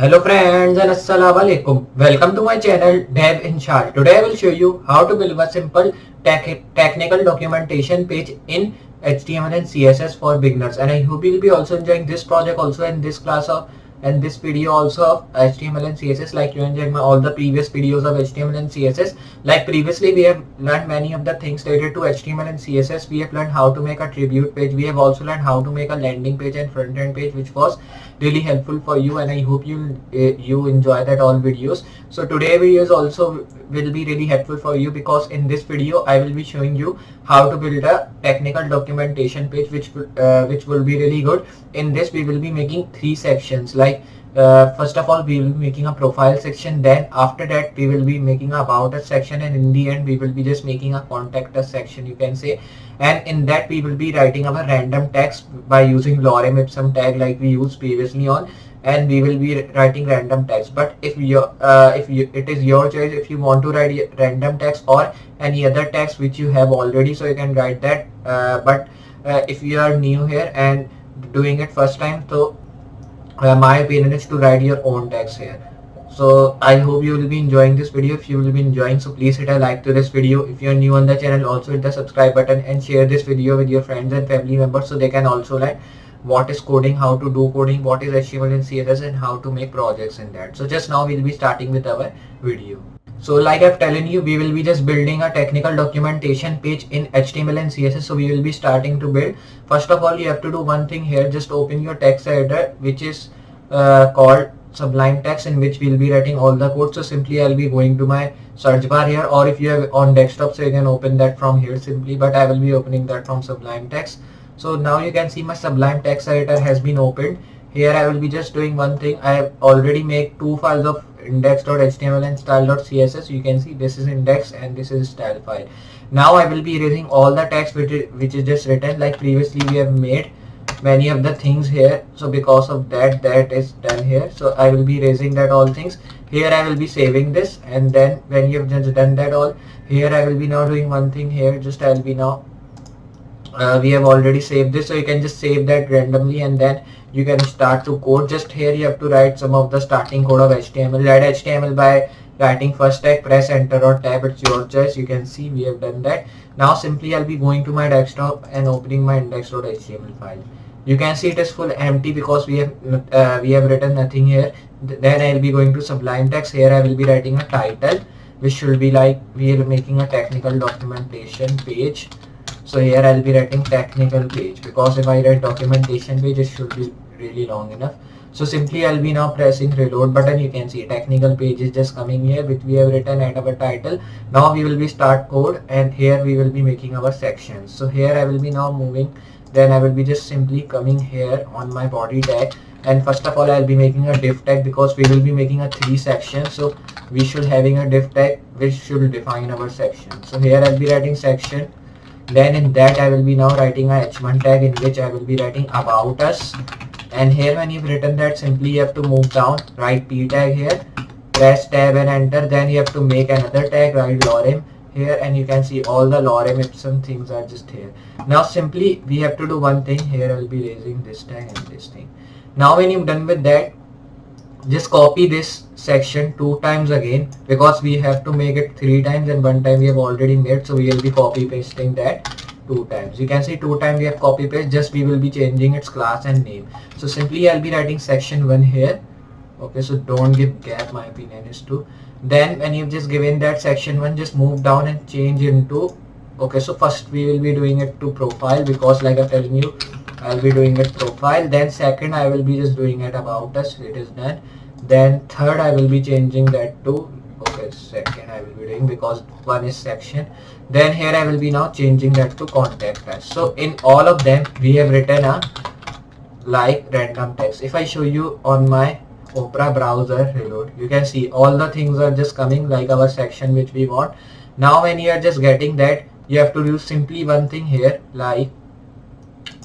Hello friends and assalamu alaikum. Welcome to my channel Dev Inshal. Today I will show you how to build a simple technical documentation page in HTML and CSS for beginners, and I hope you will be also enjoying this project also in this class of and this video also of HTML and CSS, like you enjoyed all the previous videos of HTML and CSS. Like previously we have learned many of the things related to HTML and CSS. We have learned how to make a tribute page. We have also learned how to make a landing page and front end page, which was really helpful for you, and I hope you enjoy that all videos. So today videos also will be really helpful for you, because in this video I will be showing you how to build a technical documentation page, which will be really good. In this we will be making three sections. Like first of all we will be making a profile section, then after that we will be making about us section, and in the end we will be just making a contact us section, you can say. And in that we will be writing our random text by using lorem ipsum tag like we used previously on, and we will be writing random text. But if it is your choice if you want to write random text or any other text which you have already, so you can write that. But if you are new here and doing it first time, so my opinion is to write your own text here. So I hope you will be enjoying this video. If you will be enjoying, so please hit a like to this video. If you are new on the channel, also hit the subscribe button and share this video with your friends and family members, so they can also learn what is coding, how to do coding, what is HTML and CSS, and how to make projects in that. So just now we'll be starting with our video. So like I've telling you, we will be just building a technical documentation page in HTML and CSS. So we will be starting to build. First of all, you have to do one thing here. Just open your text editor, which is called Sublime Text, in which we'll be writing all the code. So simply I'll be going to my search bar here, or if you have on desktop, so you can open that from here simply, but I will be opening that from Sublime Text. So now you can see my Sublime Text editor has been opened. Here I will be just doing one thing. I have already made two files of index.html and style.css. You can see this is index and this is style file. Now I will be erasing all the text which is just written. Like previously we have made many of the things here, so because of that is done here. So I will be erasing that all things. Here I will be saving this, and then when you have just done that all, here I will be now doing one thing here. Just I'll be now we have already saved this, so you can just save that randomly and then you can start to code. Just here you have to write some of the starting code of HTML. Write HTML by writing first tag, press enter or tab, it's your choice. You can see we have done that. Now simply I'll be going to my desktop and opening my index.html file. You can see it is full empty because we have written nothing here. Then I'll be going to Sublime Text. Here I will be writing a title, which should be like we are making a technical documentation page. So here I'll be writing technical page, because if I write documentation page, it should be really long enough. So simply I'll be now pressing reload button. You can see technical page is just coming here, which we have written at our title. Now we will be start code, and here we will be making our sections. So here I will be now moving. Then I will be just simply coming here on my body tag, and first of all I'll be making a div tag, because we will be making a 3 sections. So we should having a div tag which should define our section. So here I'll be writing section. Then in that I will be now writing a h1 tag, in which I will be writing about us. And here when you've written that, simply you have to move down, write p tag here, press tab and enter. Then you have to make another tag, write lorem here, and you can see all the lorem ipsum things are just here. Now simply we have to do one thing. Here I'll be raising this tag and this thing. Now when you've done with that, just copy this section 2 times again, because we have to make it 3 times and 1 time we have already made. So we will be copy pasting that 2 times. You can see 2 times we have copy paste, just we will be changing its class and name. So simply I'll be writing section 1 here. Okay, so don't give gap, my opinion is 2. Then when you've just given that section 1, just move down and change into, okay, so first we will be doing it to profile, because like I'm telling you, I'll be doing it profile. Then second I will be just doing it about us, it is done. Then third I will be changing that to, okay, second I will be doing, because one is section. Then here I will be now changing that to contact us. So in all of them we have written a like random text. If I show you on my Opera browser reload, you can see all the things are just coming like our section which we want. Now when you are just getting that, you have to do simply one thing here, like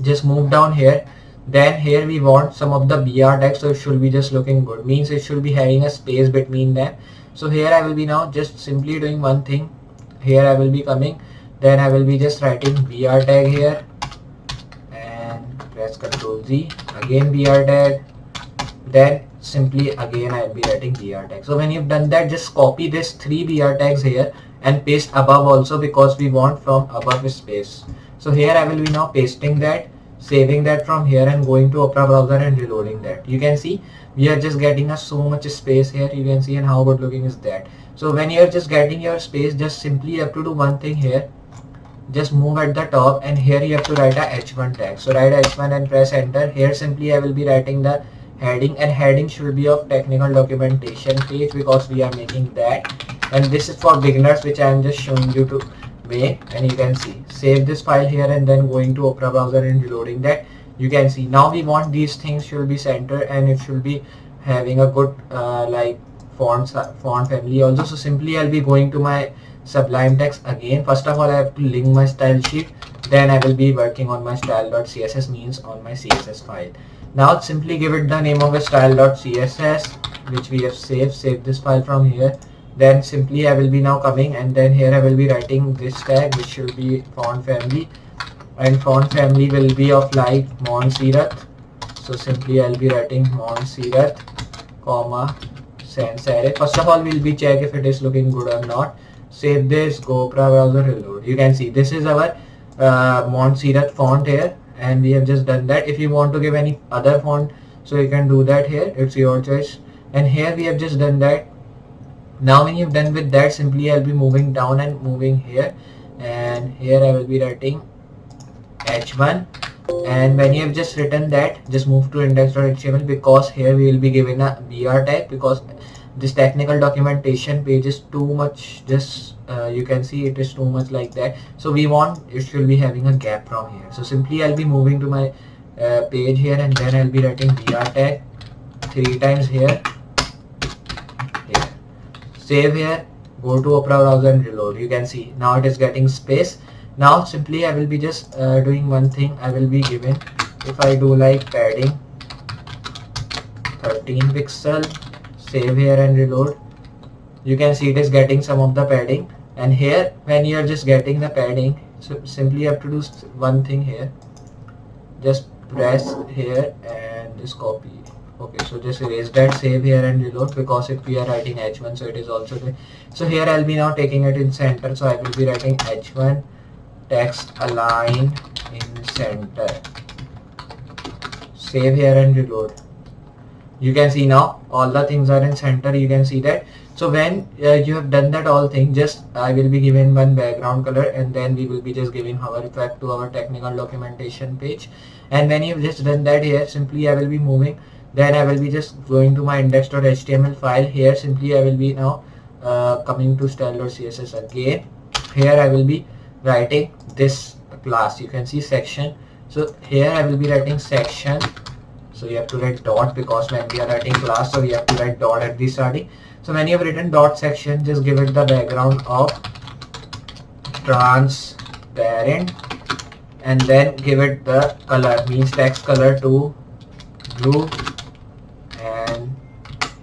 just move down here. Then here we want some of the BR tags, so it should be just looking good, means it should be having a space between them. So here I will be now just simply doing one thing. Here I will be coming, then I will be just writing BR tag here, and press Ctrl Z, again BR tag. Then simply again I'll be writing BR tag. So when you've done that, just copy this 3 BR tags here and paste above also, because we want from above space. So here I will be now pasting that, saving that from here and going to Opera browser and reloading that. You can see we are just getting so much space here, you can see, and how good looking is that. So when you are just getting your space, just simply have to do one thing here. Just move at the top, and here you have to write a H1 tag. So write H1 and press enter. Here simply I will be writing the heading, and heading should be of technical documentation page, because we are making that. And this is for beginners, which I am just showing you to make. And you can see, save this file here and then going to Opera browser and reloading that. You can see now we want these things should be centered, and it should be having a good like font family also. So simply I'll be going to my Sublime Text again. First of all, I have to link my style sheet, then I will be working on my style.css, means on my CSS file. Now simply give it the name of a style.css, which we have saved. Save this file from here. Then simply I will be now coming, and then here I will be writing this tag, which should be font family, and font family will be of like Montserrat. So simply I'll be writing Montserrat, comma, sans serif. First of all, we'll be check if it is looking good or not. Save this, go Opera browser, reload. You can see this is our Montserrat font here, and we have just done that. If you want to give any other font, so you can do that here, it's your choice. And here we have just done that. Now when you've done with that, simply I'll be moving down and moving here, and here I will be writing H1. And when you have just written that, just move to index.html, because here we will be given a BR tag, because this technical documentation page is too much, just you can see it is too much like that. So we want it should be having a gap from here. So simply I'll be moving to my page here, and then I'll be writing BR tag 3 times here. Save here, go to Opera browser and reload. You can see now it is getting space. Now simply I will be just doing one thing. I will be given, if I do like padding 13 pixel, save here and reload. You can see it is getting some of the padding. And here when you are just getting the padding, so simply you have to do one thing here. Just press here and just copy. Okay, so just erase that, save here and reload, because if we are writing H1, so it is also there. So here I'll be now taking it in center, so I will be writing H1 text align in center. Save here and reload. You can see now all the things are in center, you can see that. So when you have done that all thing, just I will be given one background color, and then we will be just giving hover effect to our technical documentation page. And when you've just done that, here simply I will be moving. Then I will be just going to my index.html file. Here simply I will be now coming to style.css again. Here I will be writing this class. You can see section. So here I will be writing section. So you have to write dot, because when we are writing class, so we have to write dot at the starting. So when you have written dot section, just give it the background of transparent, and then give it the color, means text color to blue. And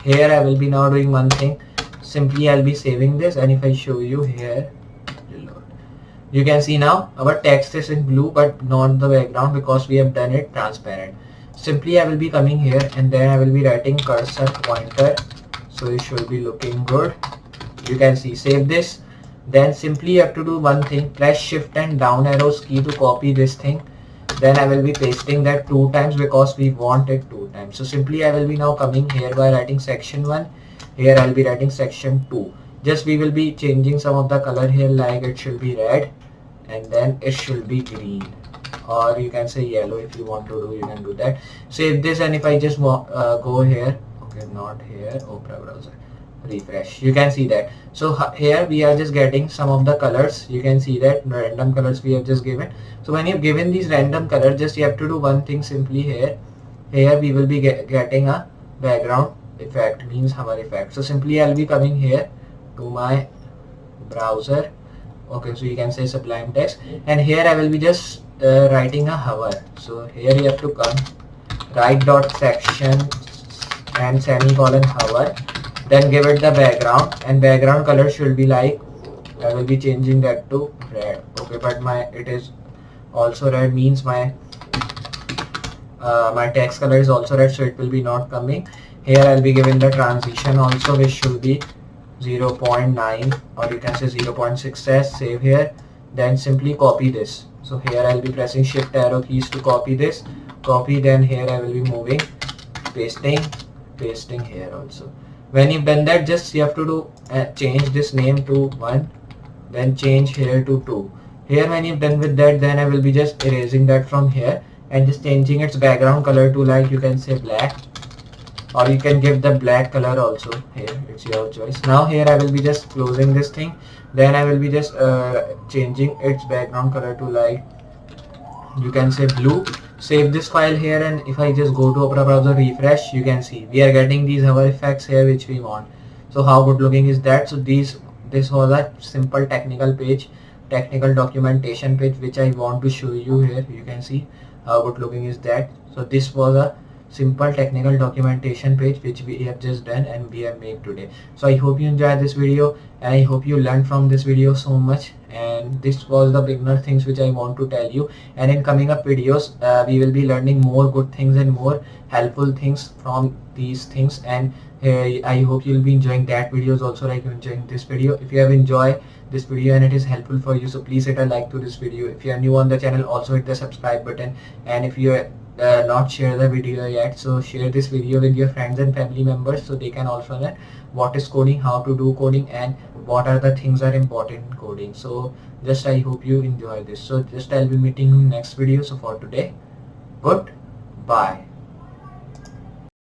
here I will be now doing one thing. Simply I'll be saving this, and if I show you here, reload, you can see now our text is in blue but not the background, because we have done it transparent. Simply I will be coming here, and then I will be writing cursor pointer, so it should be looking good. You can see, save this. Then simply you have to do one thing, press shift and down arrows key to copy this thing. Then I will be pasting that 2 times, because we want it 2 times. So simply I will be now coming here by writing section 1. Here I will be writing section 2. Just we will be changing some of the color here, like it should be red, and then it should be green, or you can say yellow if you want to do, you can do that. Save this, and if I just go here, okay, not here, Opera browser, refresh, you can see that. So here we are just getting some of the colors. You can see that random colors we have just given. So when you've given these random colors, just you have to do one thing simply here. Here we will be getting a background effect, means hover effect. So simply I'll be coming here to my browser. Okay, so you can say Sublime Text, and here I will be just writing a hover. So here you have to come, write dot section and semicolon hover, then give it the background, and background color should be like, I will be changing that to red. Okay, but it is also red, means my my text color is also red, so it will be not coming. Here I'll be giving the transition also, which should be 0.9 or you can say 0.6 as save here. Then simply copy this. So here I'll be pressing shift arrow keys to copy this. Copy, then here I will be moving, pasting here also. When you've done that, just you have to do change this name to 1, then change here to 2. Here when you've done with that, then I will be just erasing that from here and just changing its background color to, like, you can say black, or you can give the black color also. Here it's your choice. Now here I will be just closing this thing, then I will be just changing its background color to, like, you can say blue. Save this file here, and if I just go to Opera browser, refresh, you can see we are getting these hover effects here which we want. So how good looking is that? So this was a simple technical documentation page which I want to show you here. You can see how good looking is that. So this was a simple technical documentation page which we have just done and we have made today. So I hope you enjoyed this video, and I hope you learned from this video so much. And this was the beginner things which I want to tell you, and in coming up videos we will be learning more good things and more helpful things from these things. And I hope you'll be enjoying that videos also like you're enjoying this video. If you have enjoyed this video and it is helpful for you, so please hit a like to this video. If you are new on the channel, also hit the subscribe button. And if you not share the video yet, so share this video with your friends and family members so they can also learn what is coding, how to do coding, and what are the things are important in coding. So just I hope you enjoy this. So just I'll be meeting you in next video. So for today, goodbye.